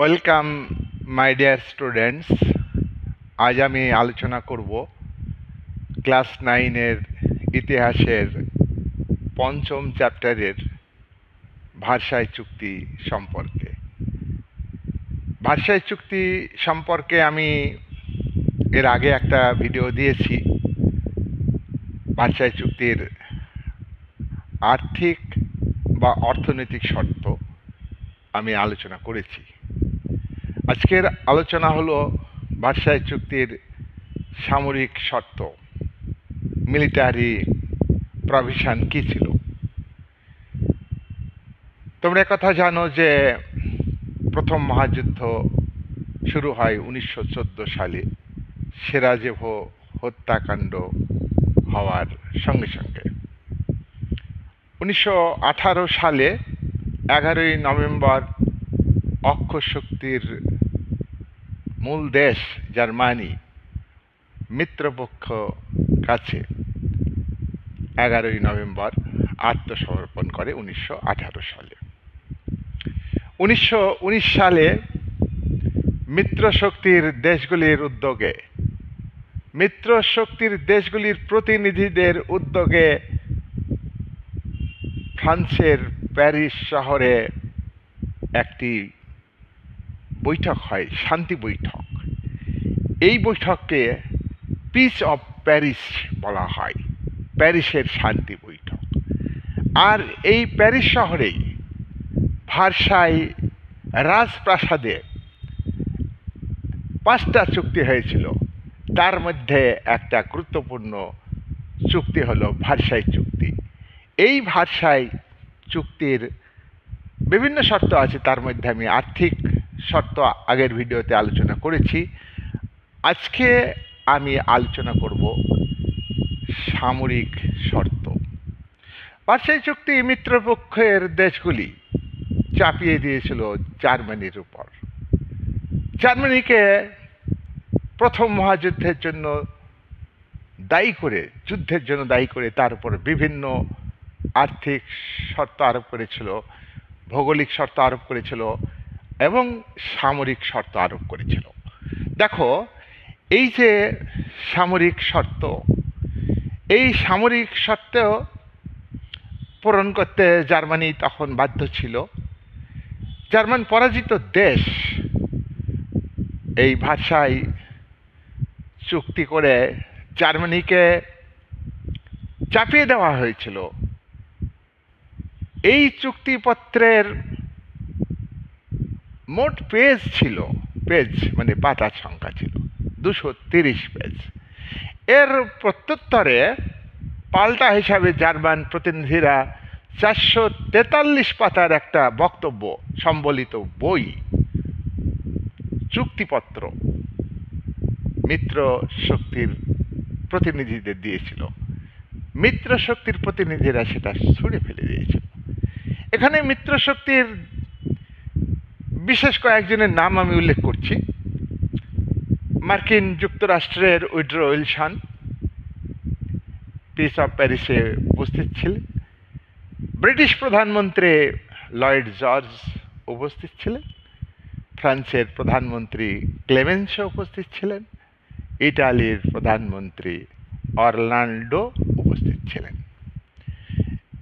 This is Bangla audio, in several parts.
Welcome my dear students. আজ আমি আলোচনা করব ক্লাস 9-এর ইতিহাসের পঞ্চম চ্যাপ্টারের ভার্সাই চুক্তি সম্পর্কে। ভার্সাই চুক্তি সম্পর্কে আমি এর আগে একটা ভিডিও দিয়েছি। ভার্সাই চুক্তির আর্থিক বা অর্থনৈতিক শর্ত আমি আলোচনা করেছি। আজকের আলোচনা হলো ভার্সাই চুক্তির সামরিক শর্ত, মিলিটারি প্রভিশন কী ছিল। তোমরা কথা জানো যে প্রথম মহাযুদ্ধ শুরু হয় 1914 সালে সেরাজেভো হত্যাকাণ্ড হওয়ার সঙ্গে সঙ্গে। 1918 সালে 11ই নভেম্বর অক্ষশক্তির মূল দেশ জার্মানি মিত্রপক্ষ কাছে 11ই নভেম্বর আত্মসমর্পণ করে 1918 সালে। 1919 সালে মিত্রশক্তির দেশগুলির প্রতিনিধিদের উদ্যোগে ফ্রান্সের প্যারিস শহরে একটি বৈঠক হয়, শান্তি বৈঠক। এই বৈঠককে পিস অফ প্যারিস বলা হয়, প্যারিসের শান্তি বৈঠক। আর এই প্যারিস শহরেই ভার্সাই রাজপ্রাসাদে 5টা চুক্তি হয়েছিল। তার মধ্যে একটা গুরুত্বপূর্ণ চুক্তি হলো ভার্সাই চুক্তি। এই ভার্সাই চুক্তির বিভিন্ন শর্ত আছে, তার মধ্যে আমি আর্থিক শর্ত আগের ভিডিওতে আলোচনা করেছি। আজকে আমি আলোচনা করব সামরিক শর্ত। ভার্সাই চুক্তি মিত্রপক্ষের দেশগুলি চাপিয়ে দিয়েছিল জার্মানির উপর। জার্মানিকে প্রথম মহাযুদ্ধের জন্য দায়ী করে তার উপর বিভিন্ন আর্থিক শর্ত আরোপ করেছিল, ভৌগোলিক শর্ত আরোপ করেছিল এবং সামরিক শর্ত আরোপ করেছিল। দেখো, এই যে সামরিক শর্ত, এই সামরিক শর্ত পূরণ করতে জার্মানি তখন বাধ্য ছিল। জার্মান পরাজিত দেশ এই ভার্সাই চুক্তি করে জার্মানিকে চাপিয়ে দেওয়া হয়েছিল। এই চুক্তিপত্রের মোট পেজ মানে পাতার সংখ্যা ছিল 230 পেজ। এর প্রত্যুত্তরে পাল্টা হিসাবে জার্মান প্রতিনিধিরা 443 পাতার একটা বক্তব্য সম্বলিত বই, চুক্তিপত্র মিত্র শক্তির প্রতিনিধিদের দিয়েছিল। মিত্র শক্তির প্রতিনিধিরা সেটা ছুঁড়ে ফেলে দিয়েছিল। এখানে মিত্র শক্তির বিশেষ কয়েকজনের নাম আমি উল্লেখ করছি। মার্কিন যুক্তরাষ্ট্রের উইড্রো উইলসন পিস অফ প্যারিসে উপস্থিত ছিলেন। ব্রিটিশ প্রধানমন্ত্রী লয়েড জর্জ উপস্থিত ছিলেন। ফ্রান্সের প্রধানমন্ত্রী ক্লেমেন্সো উপস্থিত ছিলেন। ইটালির প্রধানমন্ত্রী অরল্যান্ডো উপস্থিত ছিলেন।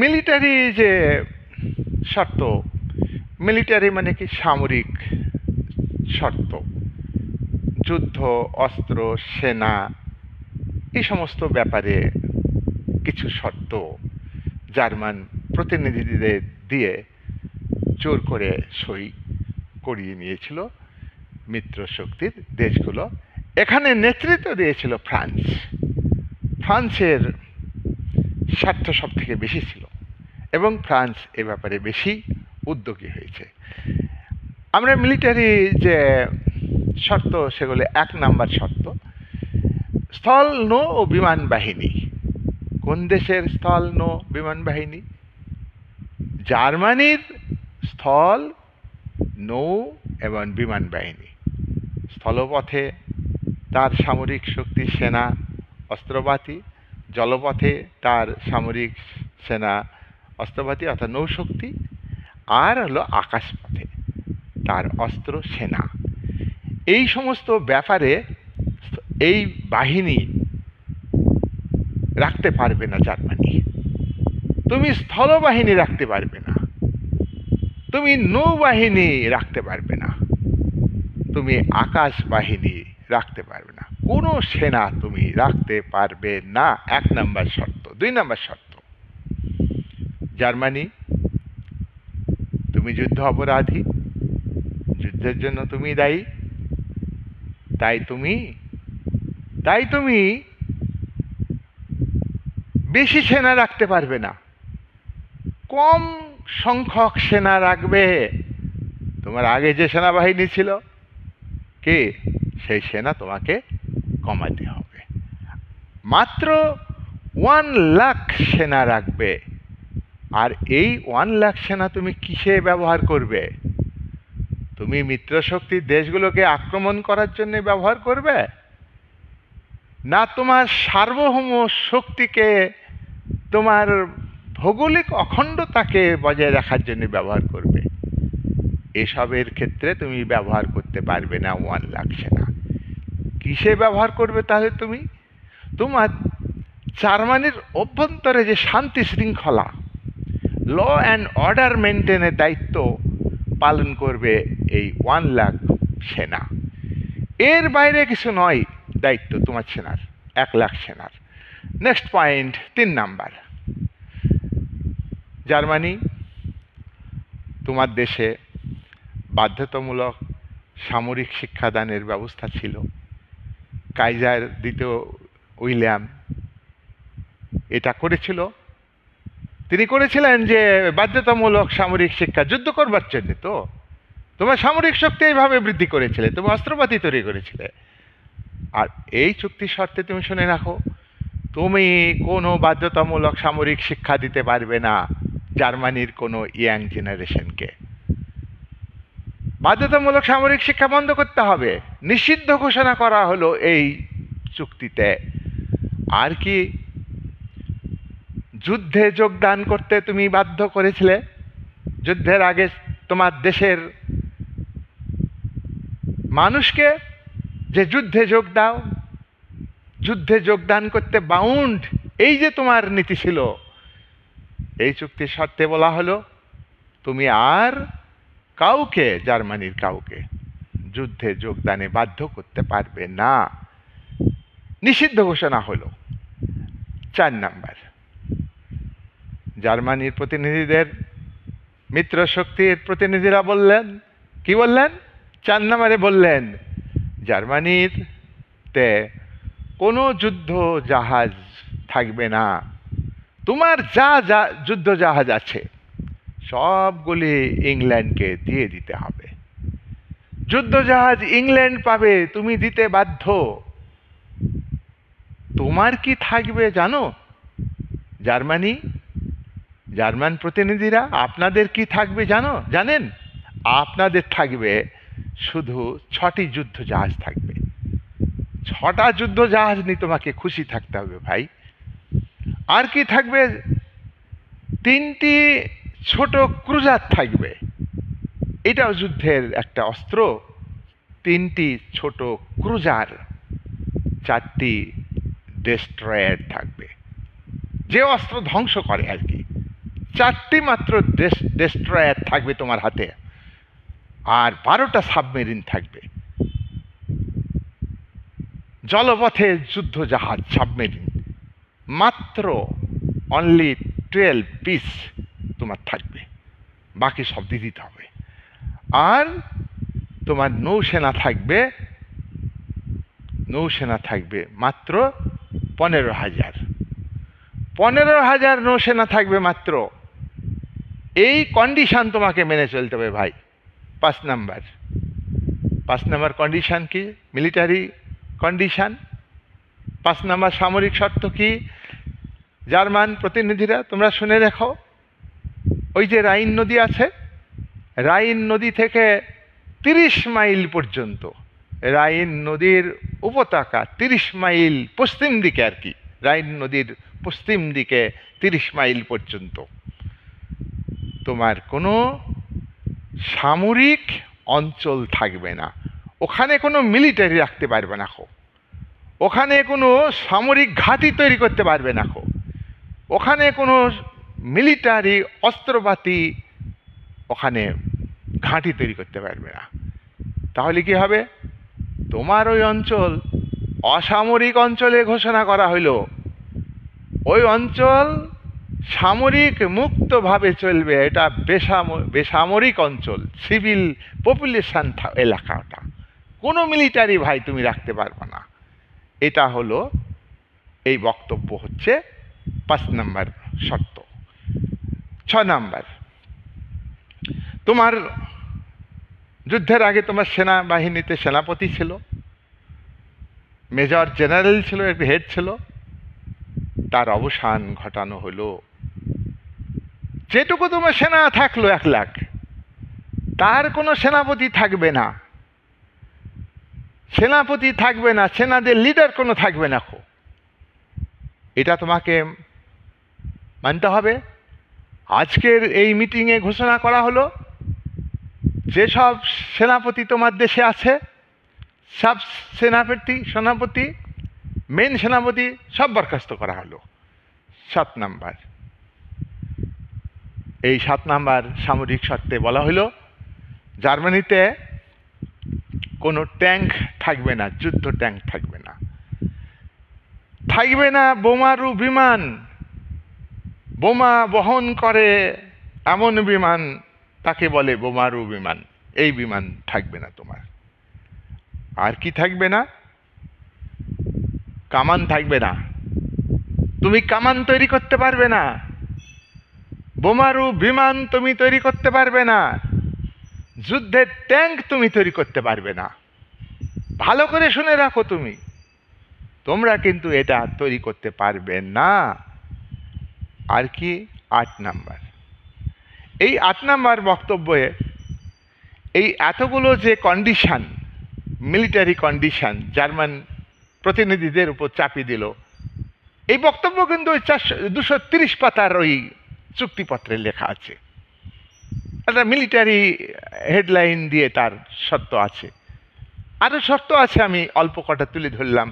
মিলিটারি যে শর্ত, মিলিটারি মানে কি? সামরিক শর্ত, যুদ্ধ, অস্ত্র, সেনা, এই সমস্ত ব্যাপারে কিছু শর্ত জার্মান প্রতিনিধিদের দিয়ে জোর করে সই করিয়ে নিয়েছিল মিত্র শক্তির দেশগুলো। এখানে নেতৃত্ব দিয়েছিল ফ্রান্স। ফ্রান্সের স্বার্থ সব থেকে বেশি ছিল এবং ফ্রান্স এ ব্যাপারে বেশি উদ্যোগী হয়েছে। আমরা মিলিটারি যে শর্ত, সেগুলো 1 নম্বর শর্ত, স্থল, নৌ ও বিমান বাহিনী। কোন দেশের স্থল, নৌ, বিমান বাহিনী? জার্মানির স্থল, নৌ এবং বিমান বাহিনী। স্থলপথে তার সামরিক শক্তি, সেনা, অস্ত্রপাতি; জলপথে তার সামরিক সেনা, অস্ত্রপাতি অর্থাৎ নৌশক্তি; আর হলো আকাশপথে তার অস্ত্র, সেনা। এই সমস্ত ব্যাপারে এই বাহিনী রাখতে পারবে না জার্মানি। তুমি স্থলবাহিনী রাখতে পারবে না, তুমি নৌবাহিনী রাখতে পারবে না, তুমি আকাশ বাহিনী রাখতে পারবে না, কোনো সেনা তুমি রাখতে পারবে না। 1 নম্বর শর্ত। 2 নম্বর শর্ত, জার্মানি তুমি যুদ্ধ অপরাধী, যুদ্ধের জন্য তুমি দায়ী, তাই তুমি বেশি সেনা রাখতে পারবে না, কম সংখ্যক সেনা রাখবে। তোমার আগে যে সেনাবাহিনী ছিল কি, সেই সেনা তোমাকে কমাতে হবে। মাত্র 1 লাখ সেনা রাখবে। আর এই 1 লাখ সেনা তুমি কিসে ব্যবহার করবে? তুমি মিত্রশক্তির দেশগুলোকে আক্রমণ করার জন্য ব্যবহার করবে, না তোমার সার্বভৌম শক্তিকে, তোমার ভৌগোলিক অখণ্ডতাকে বজায় রাখার জন্য ব্যবহার করবে? এসবের ক্ষেত্রে তুমি ব্যবহার করতে পারবে না 1 লাখ সেনা। কিসে ব্যবহার করবে তাহলে তুমি? তোমার জার্মানির অভ্যন্তরে যে শান্তি শৃঙ্খলা, ল অ্যান্ড অর্ডার মেনটেনের দায়িত্ব পালন করবে এই 1 লাখ সেনা। এর বাইরে কিছু নয় দায়িত্ব তোমার সেনার, 1 লাখ সেনার। Next point, 3 number. জার্মানি, তোমার দেশে বাধ্যতামূলক সামরিক শিক্ষাদানের ব্যবস্থা ছিল। কাইজার দ্বিতীয় উইলিয়াম এটা করেছিল। তিনি করেছিলেন যে বাধ্যতামূলক সামরিক শিক্ষা, যুদ্ধ করবার জন্য। তো তোমার সামরিক শক্তি এইভাবে বৃদ্ধি করেছিলে, তুমি অস্ত্রপাতি তৈরি করেছিলে। আর এই চুক্তির শর্তে তুমি শুনে রাখো, তুমি কোনো বাধ্যতামূলক সামরিক শিক্ষা দিতে পারবে না জার্মানির কোনো ইয়াং জেনারেশনকে। বাধ্যতামূলক সামরিক শিক্ষা বন্ধ করতে হবে, নিষিদ্ধ ঘোষণা করা হলো এই চুক্তিতে। আর কি, যুদ্ধে যোগদান করতে তুমি বাধ্য করেছিলে। যুদ্ধের আগে তোমার দেশের মানুষকে যে যুদ্ধে যোগ দাও, যুদ্ধে যোগদান করতে বাউন্ড, এই যে তোমার নীতি ছিল, এই চুক্তির শর্তে বলা হলো তুমি আর কাউকে, জার্মানির কাউকে যুদ্ধে যোগদানে বাধ্য করতে পারবে না, নিষিদ্ধ ঘোষণা হলো। 4 নাম্বার, জার্মানির প্রতিনিধিদের মিত্র শক্তির প্রতিনিধিরা বললেন, কি বললেন? 4 নম্বরে বললেন, জার্মানির তে কোনো যুদ্ধ জাহাজ থাকবে না। তোমার যা যা যুদ্ধ জাহাজ আছে সবগুলি ইংল্যান্ডকে দিয়ে দিতে হবে। যুদ্ধ জাহাজ ইংল্যান্ড পাবে, তুমি দিতে বাধ্য। তোমার কি থাকবে জানো? জার্মান প্রতিনিধিরা, আপনাদের কি থাকবে জানেন? আপনাদের থাকবে শুধু 6টি যুদ্ধ জাহাজ থাকবে। 6টা যুদ্ধ জাহাজ নিয়ে তোমাকে খুশি থাকতে হবে ভাই। আর কি থাকবে? 3টি ছোট ক্রুজার থাকবে, এটাও যুদ্ধের একটা অস্ত্র। 3টি ছোট ক্রুজার, 4টি ডেস্ট্রয়ার থাকবে, যে অস্ত্র ধ্বংস করে আর কি। 4টি মাত্র ডেস্ট্রয়ার থাকবে তোমার হাতে, আর 12টা সাবমেরিন থাকবে। জলপথে যুদ্ধ জাহাজ, সাবমেরিন মাত্র অনলি 12 পিস তোমার থাকবে, বাকি সব দিয়ে দিতে হবে। আর তোমার নৌসেনা থাকবে মাত্র 15,000। 15,000 নৌসেনা থাকবে মাত্র। এই কন্ডিশন তোমাকে মেনে চলতে হবে ভাই। 5 নাম্বার কন্ডিশন কি? Military condition. 5 নাম্বার সামরিক শর্ত কি? জার্মান প্রতিনিধিরা তোমরা শুনে রাখো, ওই যে রাইন নদী আছে, রাইন নদী থেকে 30 মাইল পর্যন্ত, রাইন নদীর উপত্যকা 30 মাইল পশ্চিম দিকে আর কি, রাইন নদীর পশ্চিম দিকে 30 মাইল পর্যন্ত তোমার কোনো সামরিক অঞ্চল থাকবে না, ওখানে কোনো মিলিটারি রাখতে পারবে না খো, ওখানে কোনো সামরিক ঘাঁটি তৈরি করতে পারবে না খো, ওখানে কোনো মিলিটারি অস্ত্রপাতি ওখানে ঘাঁটি তৈরি করতে পারবে না। তাহলে কি হবে? তোমার ওই অঞ্চল অসামরিক অঞ্চলে ঘোষণা করা হইল, ওই অঞ্চল সামরিক মুক্তভাবে চলবে, এটা বেসামরিক অঞ্চল, সিভিল পপুলেশন এলাকাটা, কোনো মিলিটারি ভাই তুমি রাখতে পারবে না। এটা হলো এই বক্তব্য, হচ্ছে 5 নম্বর শর্ত। 6 নম্বর, তোমার যুদ্ধের আগে তোমার সেনাবাহিনীতে সেনাপতি ছিল, মেজর জেনারেল ছিল, একটি হেড ছিল, তার অবসান ঘটানো হলো। যেটুকু তোমার সেনা থাকলো 1 লাখ, তার কোনো সেনাপতি থাকবে না, সেনাপতি থাকবে না, সেনাদের লিডার কোনো থাকবে না। এটা তোমাকে মানতে হবে। আজকের এই মিটিংয়ে ঘোষণা করা হলো, যেসব সেনাপতি তোমার দেশে আছে, সব সেনাপতি মেন সেনাপতি সব বরখাস্ত করা হলো। 7 নম্বর, এই 7 নম্বর সামরিক শর্তে বলা হলো, জার্মানিতে কোনো ট্যাঙ্ক থাকবে না, যুদ্ধ ট্যাঙ্ক থাকবে না, থাকবে না বোমারু বিমান, বোমা বহন করে এমন বিমান, তাকে বলে বোমারু বিমান, এই বিমান থাকবে না তোমার। আর কি থাকবে না? কামান থাকবে না, তুমি কামান তৈরি করতে পারবে না, বোমারু বিমান তুমি তৈরি করতে পারবে না, যুদ্ধের ট্যাঙ্ক তুমি তৈরি করতে পারবে না। ভালো করে শুনে রাখো, তোমরা কিন্তু এটা তৈরি করতে পারবে না। আর কি? 8 নম্বর, এই 8 নম্বর বক্তব্যে এই এতগুলো যে কন্ডিশন, মিলিটারি কন্ডিশন জার্মান প্রতিনিধিদের উপর চাপিয়ে দিল, এই বক্তব্য কিন্তু ওই 230 পাতার ওই চুক্তিপত্রে লেখা আছে। একটা মিলিটারি হেডলাইন দিয়ে তার শর্ত আছে, আরও শর্ত আছে, আমি অল্প কটা তুলে ধরলাম।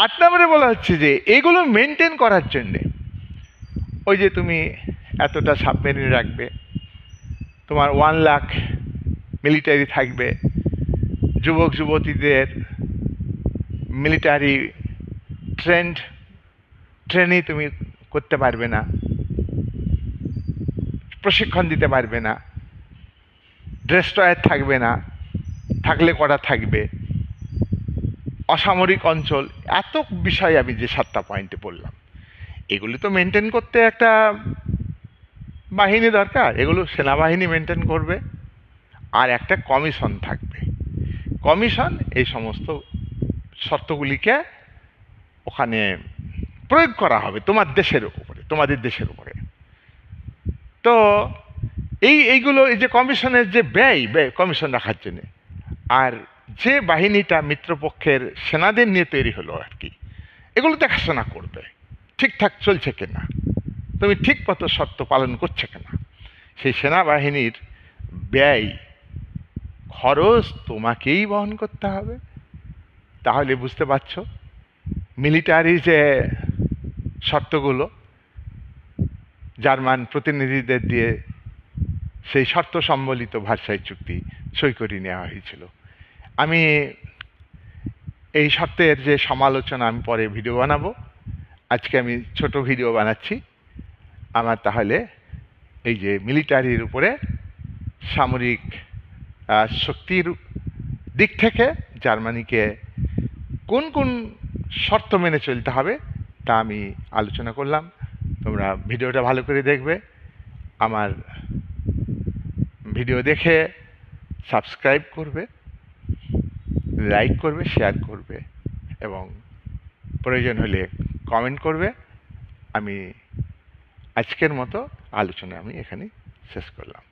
8 নম্বরে বলা হচ্ছে যে এগুলো মেনটেন করার জন্যে, ওই যে তুমি এতটা সাবমেরিন রাখবে, তোমার 1 লাখ মিলিটারি থাকবে, যুবক যুবতীদের মিলিটারি ট্রেনিং তুমি করতে পারবে না, প্রশিক্ষণ দিতে পারবে না, ডেস্ট্রয়ার থাকবে না, থাকলে কটা থাকবে, অসামরিক অঞ্চল, এত বিষয় আমি যে 7টা পয়েন্টে বললাম, এগুলি তো মেনটেন করতে একটা বাহিনী দরকার, এগুলো সেনাবাহিনী মেনটেন করবে। আর একটা কমিশন থাকবে, কমিশন এই সমস্ত শর্তগুলিকে ওখানে প্রয়োগ করা হবে তোমার দেশের উপরে, তোমাদের দেশের উপরে। তো এইগুলো, এই যে কমিশনের যে ব্যয় কমিশন রাখার জন্যে, আর যে বাহিনীটা মিত্রপক্ষের সেনাদের নিয়ে তৈরি হলো আর কি, এগুলো দেখাশোনা করবে ঠিকঠাক চলছে কিনা, তুমি ঠিক মতো শর্ত পালন করছে কিনা, সেই সেনাবাহিনীর ব্যয় খরচ তোমাকেই বহন করতে হবে। তাহলে বুঝতে পারছো মিলিটারি যে শর্তগুলো জার্মান প্রতিনিধিদের দিয়ে সেই শর্ত সম্বলিত ভার্সাই চুক্তি সই করে নেওয়া হয়েছিল। আমি এই শর্তের যে সমালোচনা আমি পরে ভিডিও বানাবো, আজকে আমি ছোট ভিডিও বানাচ্ছি। আমার তাহলে এই যে মিলিটারির উপরে সামরিক শক্তির দিক থেকে জার্মানিকে কোন কোন শর্ত মেনে চলতে হবে তা আমি আলোচনা করলাম। তোমরা ভিডিওটা ভালো করে দেখবে, আমার ভিডিও দেখে সাবস্ক্রাইব করবে, লাইক করবে, শেয়ার করবে এবং প্রয়োজন হলে কমেন্ট করবে। আমি আজকের মতো আলোচনা আমি এখানে শেষ করলাম।